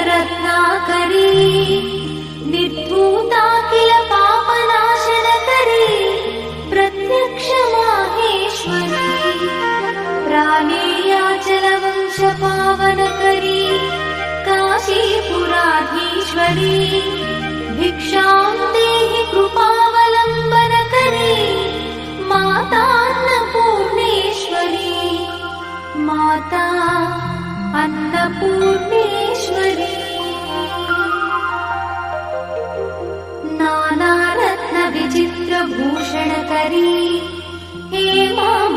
रत्नाकरी निर्धूता किल पापनाशनकरी प्रत्यक्ष माहेश्वरी प्राणेयाचलवंश पावनकरी काशीपुराधीश्वरी भिक्षां देहि कृपावलम्बनकरी माता अन्नपूर्णेश्वरी माता अन्नपूर्णेश्वरी नानारत्न विचित्रभूषणकरी हेमाम्बराडम्बरी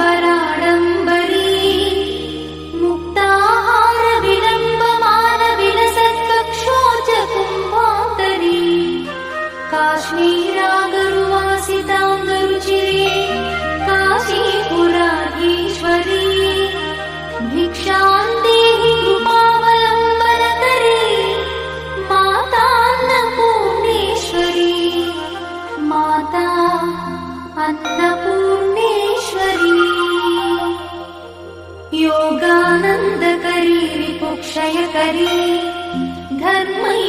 मुक्ताहार विलम्बमान विलसत्कक्षोज कुम्भान्तरी काश्मीरागरुवासिताङ्गरुचिरे काशीपुराधीश्वरी भिक्षां देहि कृपावलम्बनकरी माता अन्नपूर्णेश्वरी माता अन्नपूर्णेश्वरी योगानन्दकरी रिपुक्षयकरी धर्मैकनिष्ठाकरी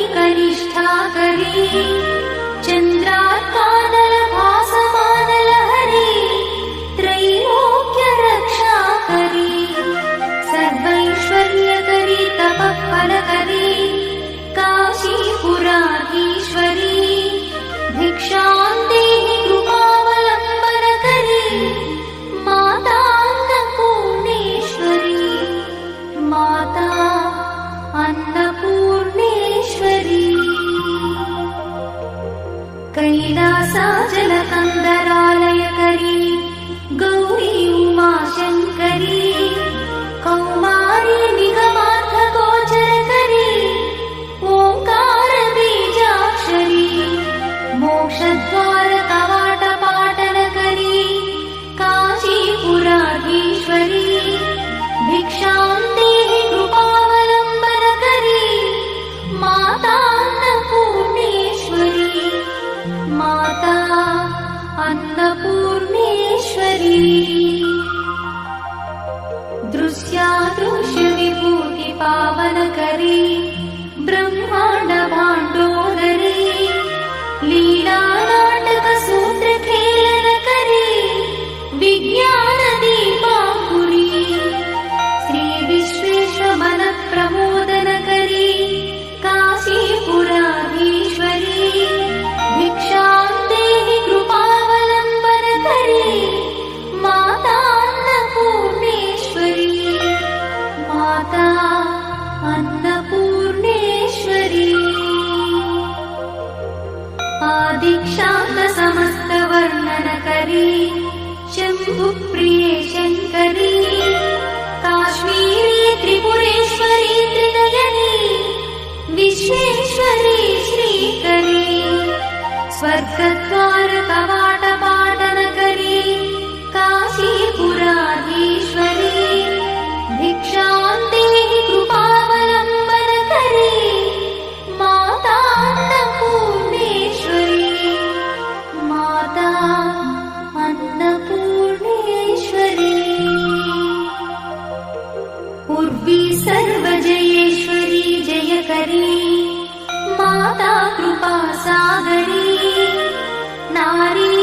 चन्द्रार्कानलभासमानलहरी त्रैलोक्यरक्षाकरी सर्वैश्वर्यकरी तपःफलकरी काशीपुराधीश्वरी भिक्षां देहि कृपावलम्बनकरी माता अन्नपूर्णेश्वरी माता अन्नपूर्णेश्वरी कैलासाचलकन्दरालयकरी गौरी उमाशङ्करी कौमारी निगमार्थगोचरकरी ओङ्कारबीजाक्षरी मोक्षद्वारकवाटपाटनकरी काशीपुराधीश्वरी भिक्षां देहि कृपावलम्बनकरी माता अन्नपूर्णेश्वरी माता अन्नपूर्णेश्वरी दृश्यादृश्यविभूतिपावनकरी ब्रह्माण्डभाण्डोदरी लीलानाटकसूत्रखेलनकरी विज्ञानदीपाङ्कुरी श्रीविश्वेश्वरमनप्रमोदनकरी काशीपुराधीश्वरी भिक्षां देहि कृपावलम्बनकरी माता अन्नपूर्णेश्वरी माता अन्नपूर्णेश्वरी आदिक्षान्तसमस्तवर्णनकरी शम्भुप्रिये शङ्करी काश्मीरी त्रिपुरेश्वरी त्रिनयनी विश्वेश्वरी श्रीकरी स्वर्गद्वारकवाटपाटनकरी काशीपुराधीश्वरी भिक्षां देहि कृपावलम्बनकरी माता अन्नपूर्णेश्वरी माता अन्नपूर्णेश्वरी उर्वी सर्वजयेश्वरी जयकरी माता कृपासागरी नारी